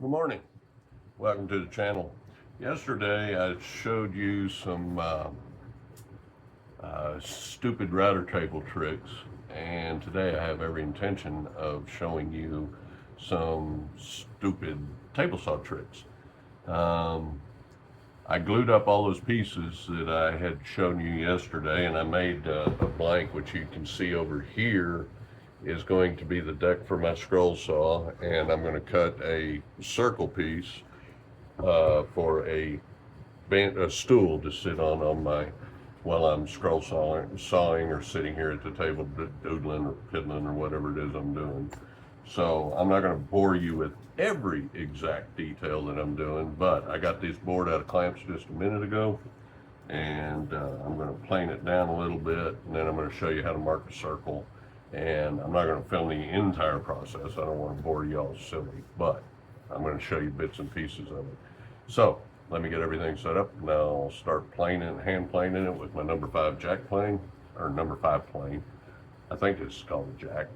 Good morning. Welcome to the channel. Yesterday I showed you some stupid router table tricks, and today I have every intention of showing you some stupid table saw tricks. I glued up all those pieces that I had shown you yesterday, and I made a blank, which you can see over here is going to be the deck for my scroll saw, and I'm going to cut a circle piece for a stool to sit on my while I'm scroll sawing or sitting here at the table doodling or piddling or whatever it is I'm doing. So I'm not going to bore you with every exact detail that I'm doing, but I got this board out of clamps just a minute ago, and I'm going to plane it down a little bit, and then I'm going to show you how to mark a circle. And I'm not going to film the entire process. I don't want to bore you all silly, but I'm going to show you bits and pieces of it. So let me get everything set up. Now I'll start planing, hand planing it with my number 5 jack plane, or number 5 plane. I think it's called a jack.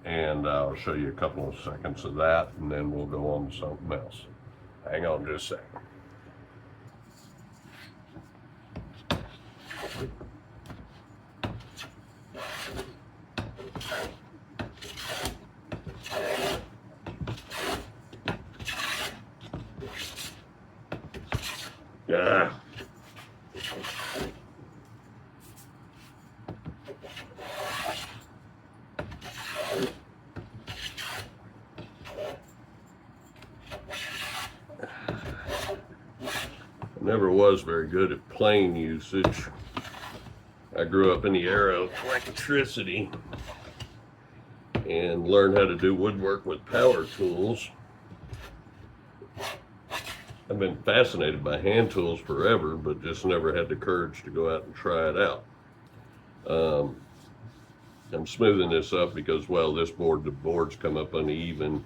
And I'll show you a couple of seconds of that, and then we'll go on to something else. Hang on just a second. Yeah. Never was very good at plane usage. I grew up in the era of electricity and learned how to do woodwork with power tools. I've been fascinated by hand tools forever, but just never had the courage to go out and try it out. I'm smoothing this up because, well, the boards come up uneven,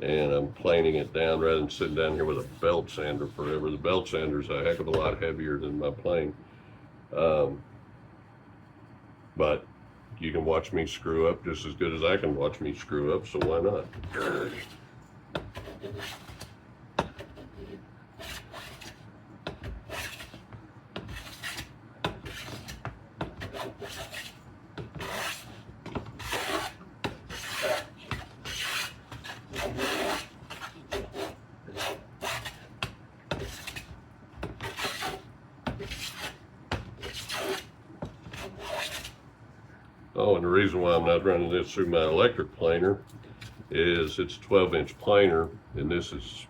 and I'm planing it down rather than sitting down here with a belt sander forever. The belt sander's a heck of a lot heavier than my plane. But you can watch me screw up just as good as I can watch me screw up, so why not? Oh, and the reason why I'm not running this through my electric planer is it's 12-inch planer, and this is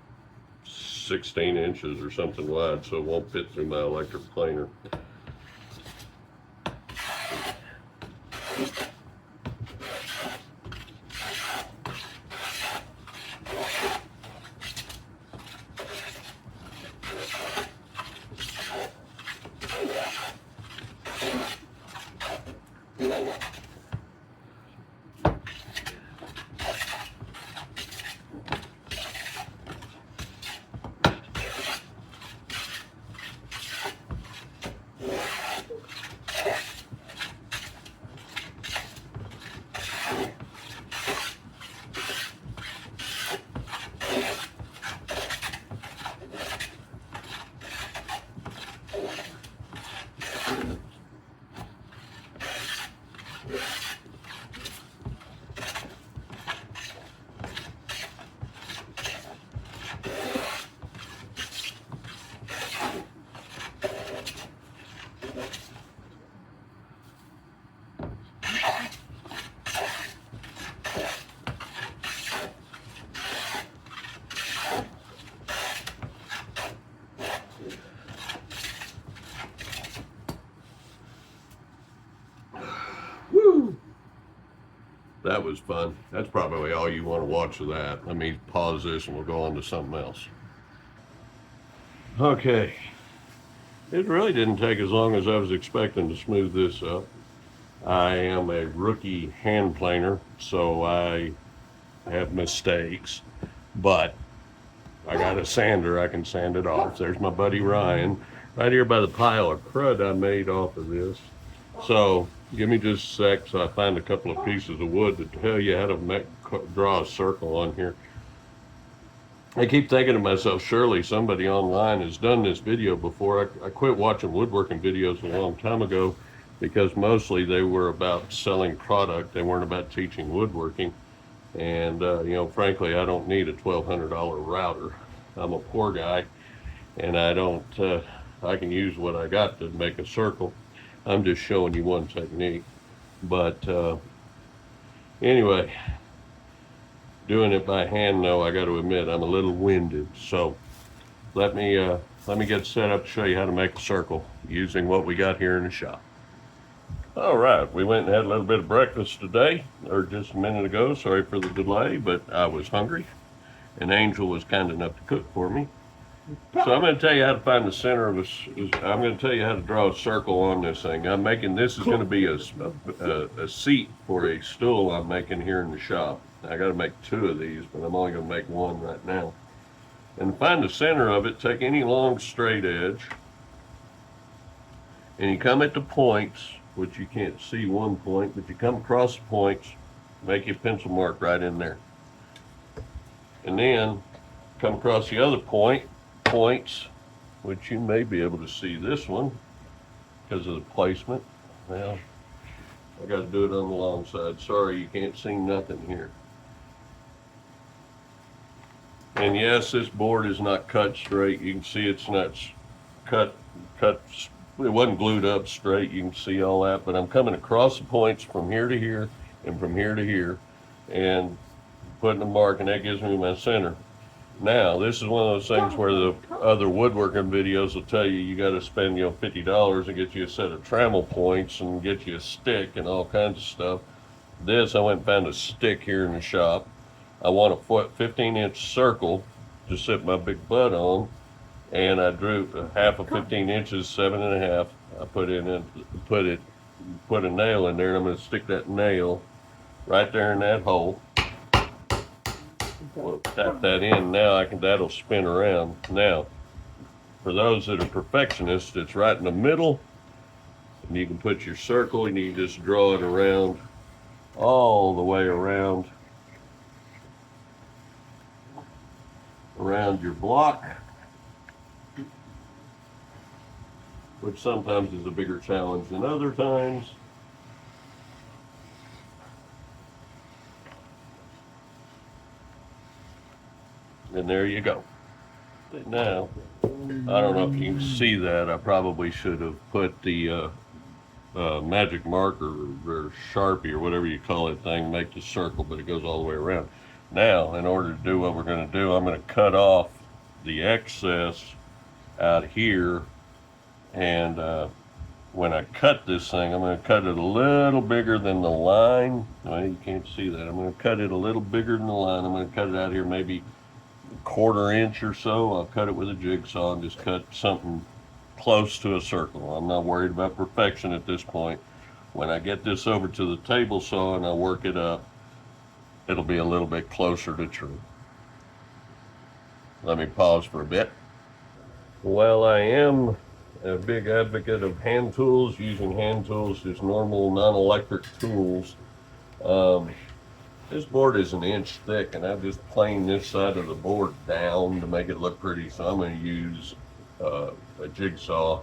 16 inches or something wide, so it won't fit through my electric planer. That was fun. That's probably all you want to watch of that. Let me pause this and we'll go on to something else. Okay. It really didn't take as long as I was expecting to smooth this up. I am a rookie hand planer, so I have mistakes, but I got a sander. I can sand it off. There's my buddy Ryan right here by the pile of crud I made off of this. So give me just a sec so I find a couple of pieces of wood to tell you how to draw a circle on here. I keep thinking to myself, surely somebody online has done this video before. I quit watching woodworking videos a long time ago because mostly they were about selling product. They weren't about teaching woodworking. And, frankly, I don't need a $1,200 router. I'm a poor guy, and I can use what I got to make a circle. I'm just showing you one technique. But anyway, doing it by hand, though, I got to admit, I'm a little winded. So let me get set up to show you how to make a circle using what we got here in the shop. All right, we went and had a little bit of breakfast today, or just a minute ago. Sorry for the delay, but I was hungry, and Angel was kind enough to cook for me. So I'm going to tell you how to find the center of I'm going to tell you how to draw a circle on this thing. This is going to be a seat for a stool I'm making here in the shop. I got to make 2 of these, but I'm only going to make 1 right now. And to find the center of it, take any long straight edge, and you come at the points, which you can't see one point, but you come across the points, make your pencil mark right in there. And then come across the other points, which you may be able to see this one because of the placement. Well, I got to do it on the long side. Sorry, you can't see nothing here. And yes, this board is not cut straight. You can see it's not cut, it wasn't glued up straight. You can see all that, but I'm coming across the points from here to here and from here to here and putting a mark, and that gives me my center. Now, this is one of those things where the other woodworking videos will tell you got to spend, $50 and get you a set of trammel points and get you a stick and all kinds of stuff. I went and found a stick here in the shop. I want a 15-inch circle to sit my big butt on, and I drew half of 15 inches, 7.5. I put a nail in there, and I'm going to stick that nail right there in that hole. We'll tap that in. Now that'll spin around. Now, for those that are perfectionists, it's right in the middle, and you can put your circle, and you just draw it around, all the way around your block, which sometimes is a bigger challenge than other times. And there you go. Now, I don't know if you can see that. I probably should have put the magic marker or Sharpie or whatever you call it thing, make the circle, but it goes all the way around. Now, in order to do what we're going to do, I'm going to cut off the excess out here, and when I cut this thing, I'm going to cut it a little bigger than the line. Well, you can't see that. I'm going to cut it a little bigger than the line. I'm going to cut it out here maybe 1/4 inch or so. I'll cut it with a jigsaw and just cut something close to a circle. I'm not worried about perfection at this point. When I get this over to the table saw and I work it up, it'll be a little bit closer to true. Let me pause for a bit. Well, I am a big advocate of hand tools, using hand tools, just normal non-electric tools. This board is 1 inch thick, and I've just planed this side of the board down to make it look pretty, so I'm going to use a jigsaw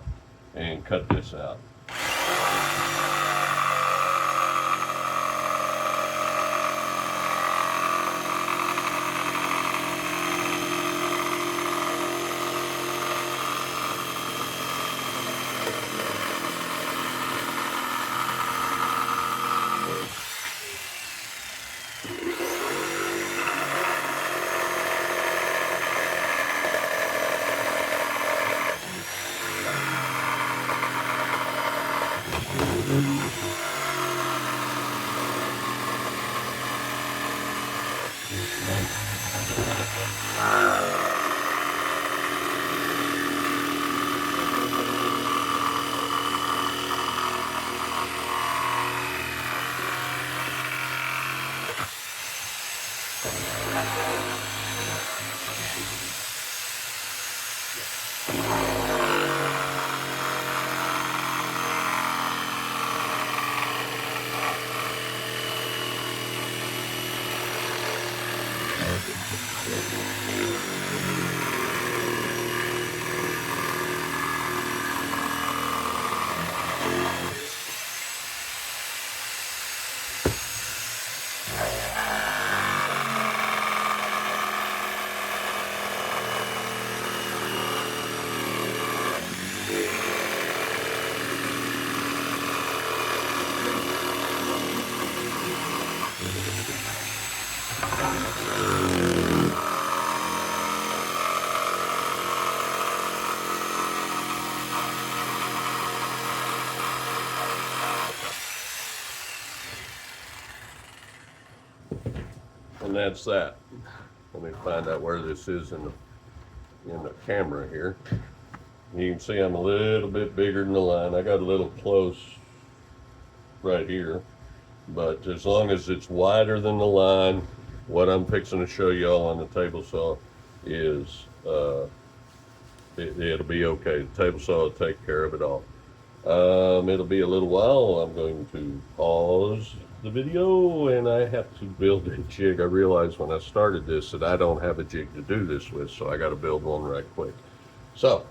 and cut this out. that's that. Let me find out where this is in the camera here. You can see I'm a little bit bigger than the line. I got a little close right here, but as long as it's wider than the line, what I'm fixing to show y'all on the table saw is it'll be okay. The table saw will take care of it all. It'll be a little while. I'm going to pause the video and I have to build a jig. I realized when I started this that I don't have a jig to do this with, so I got to build one right quick. So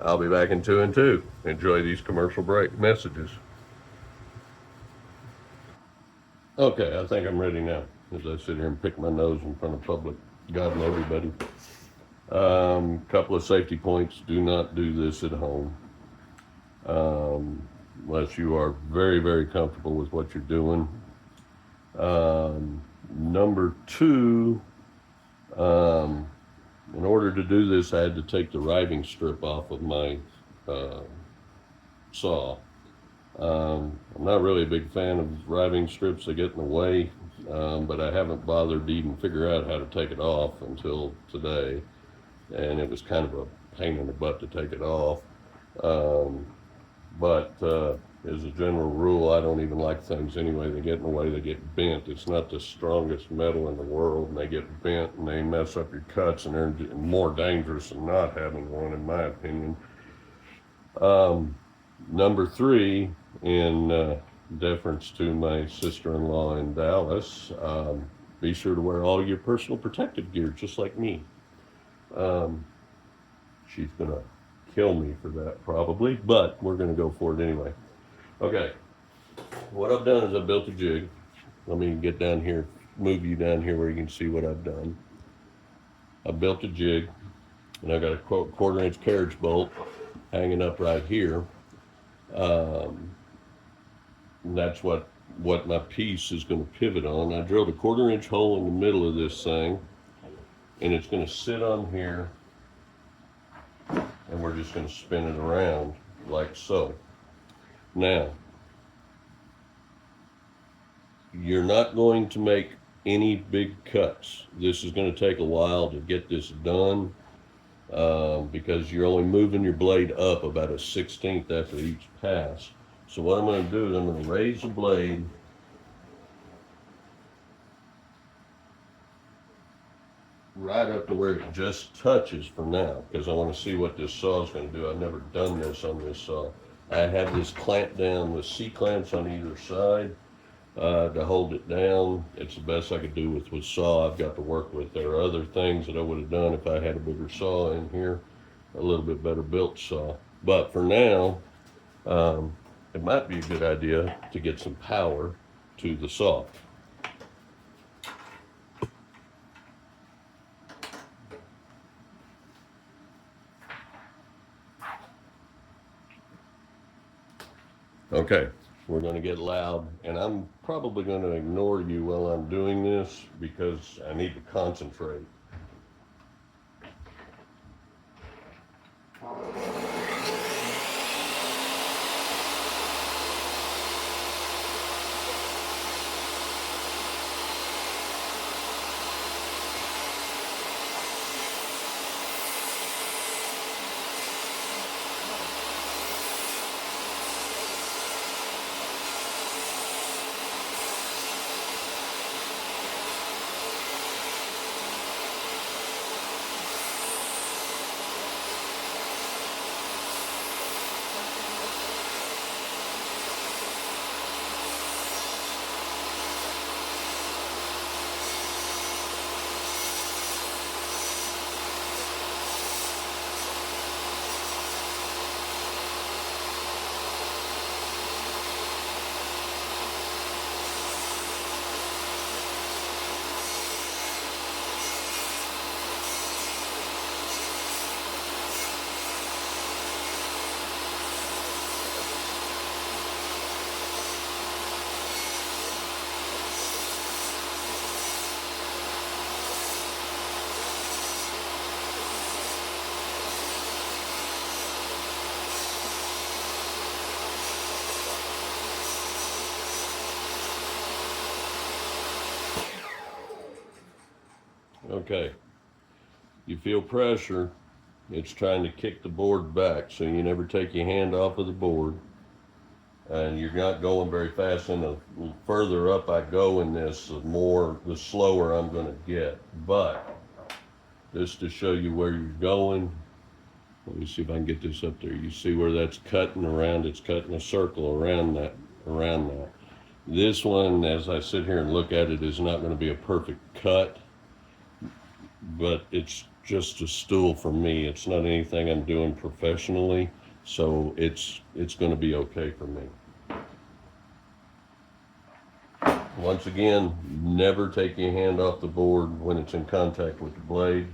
I'll be back in 2 and 2. Enjoy these commercial break messages. Okay, I think I'm ready now as I sit here and pick my nose in front of public, God and everybody. Couple of safety points. Do not do this at home. Unless you are very, very comfortable with what you're doing. Number 2, in order to do this, I had to take the riving strip off of my saw. I'm not really a big fan of riving strips. They get in the way, but I haven't bothered to even figure out how to take it off until today, and it was kind of a pain in the butt to take it off. But as a general rule, I don't even like things anyway. They get in the way, they get bent. It's not the strongest metal in the world, and they get bent and they mess up your cuts, and they're more dangerous than not having one, in my opinion. Number 3, in deference to my sister-in-law in Dallas, be sure to wear all your personal protective gear, just like me. She's gonna kill me for that probably, but we're gonna go for it anyway. Okay, what I've done is I built a jig. Let me get down here, move you down here where you can see what I've done. I built a jig, and I got a 1/4-inch carriage bolt hanging up right here. And that's what my piece is going to pivot on. I drilled a 1/4-inch hole in the middle of this thing, and it's going to sit on here, and we're just going to spin it around like so. Now, you're not going to make any big cuts. This is going to take a while to get this done, because you're only moving your blade up about a 1/16 after each pass. So what I'm going to do is I'm going to raise the blade right up to where it just touches for now, because I want to see what this saw is going to do. I've never done this on this saw. I have this clamped down with C-clamps on either side to hold it down. It's the best I could do with saw I've got to work with. There are other things that I would have done if I had a bigger saw in here, a little bit better built saw. But for now, it might be a good idea to get some power to the saw. Okay, we're going to get loud, and I'm probably going to ignore you while I'm doing this because I need to concentrate. Okay, you feel pressure, it's trying to kick the board back, so you never take your hand off of the board. And you're not going very fast, and the further up I go in this, the slower I'm going to get. But just to show you where you're going, let me see if I can get this up there. You see where that's cutting around? It's cutting a circle around that, This one, as I sit here and look at it, is not going to be a perfect cut, but it's just a stool for me. It's not anything I'm doing professionally, so it's going to be okay for me. Once again, never take your hand off the board when it's in contact with the blade.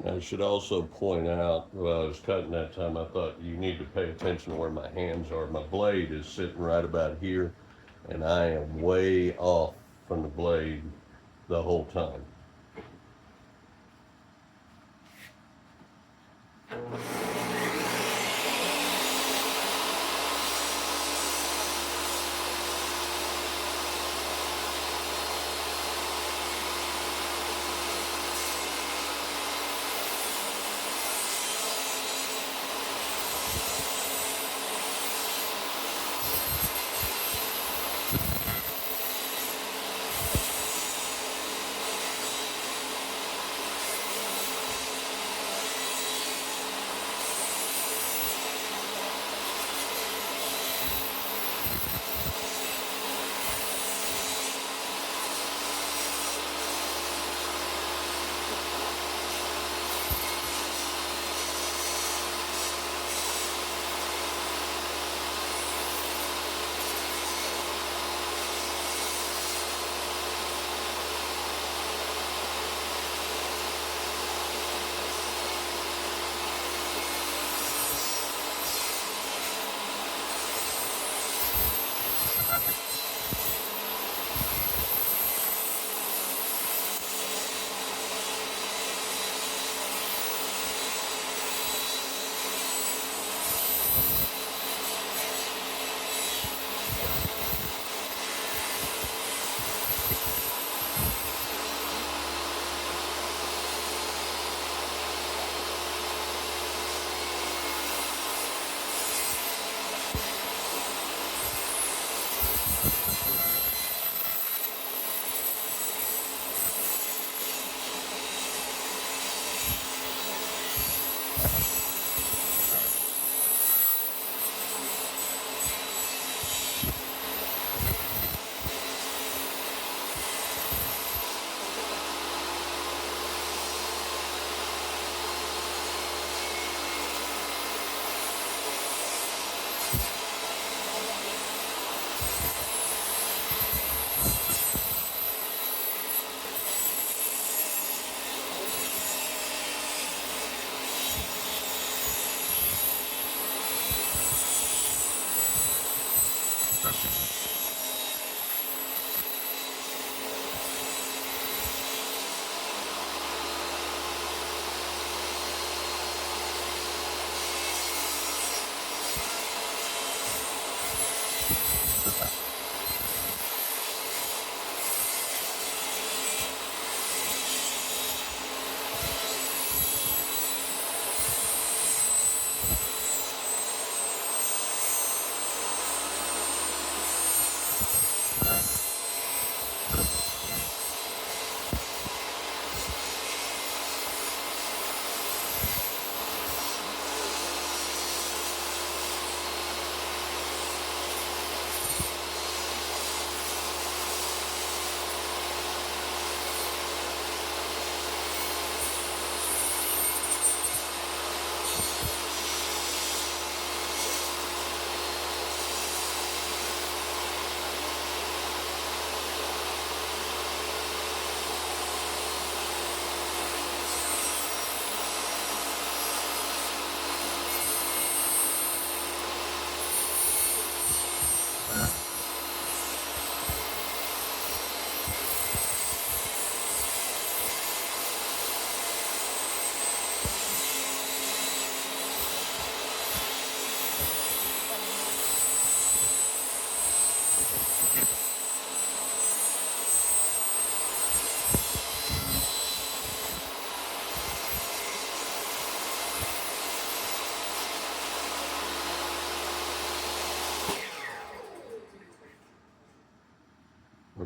I should also point out, while I was cutting that time, I thought you need to pay attention to where my hands are. My blade is sitting right about here, and I am way off from the blade the whole time.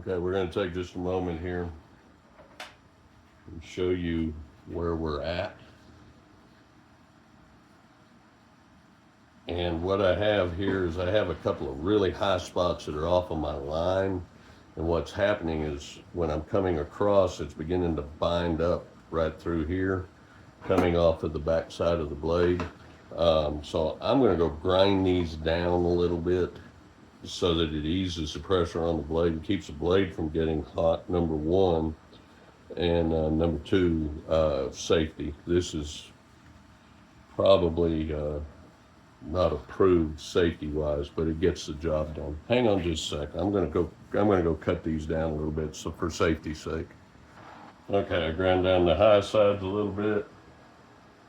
Okay, we're going to take just a moment here and show you where we're at. And what I have here is I have a couple of really high spots that are off of my line. And what's happening is when I'm coming across, it's beginning to bind up right through here, coming off of the back side of the blade. So I'm going to go grind these down a little bit so that it eases the pressure on the blade and keeps the blade from getting hot, number one. And number two, safety. This is probably not approved safety wise, but it gets the job done. Hang on just a second. I'm gonna go cut these down a little bit so for safety's sake. Okay, I ground down the high sides a little bit.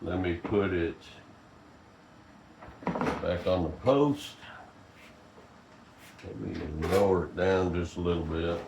Let me put it back on the post. Let me lower it down just a little bit.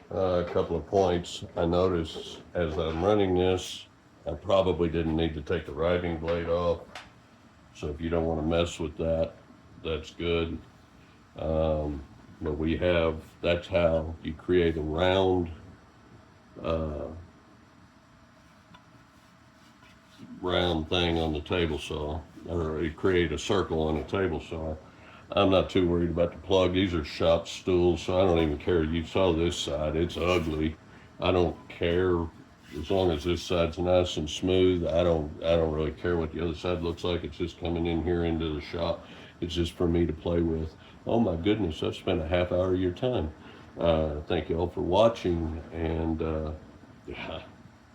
A couple of points. I noticed as I'm running this, I probably didn't need to take the riving blade off. So if you don't want to mess with that, that's good. But that's how you create a round round thing on the table saw, or you create a circle on a table saw. I'm not too worried about the plug. These are shop stools, so I don't even care. You saw this side, it's ugly. I don't care as long as this side's nice and smooth. I don't really care what the other side looks like. It's just coming in here into the shop. It's just for me to play with. Oh my goodness, I've spent a half hour of your time. Thank you all for watching, and yeah,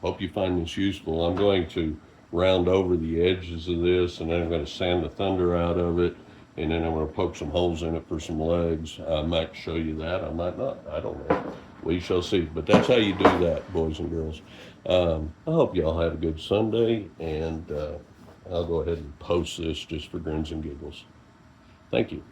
hope you find this useful. I'm going to round over the edges of this, and then I'm going to sand the thunder out of it, and then I'm going to poke some holes in it for some legs. I might show you that. I might not. I don't know. We shall see. But that's how you do that, boys and girls. I hope y'all have a good Sunday, and I'll go ahead and post this just for grins and giggles. Thank you.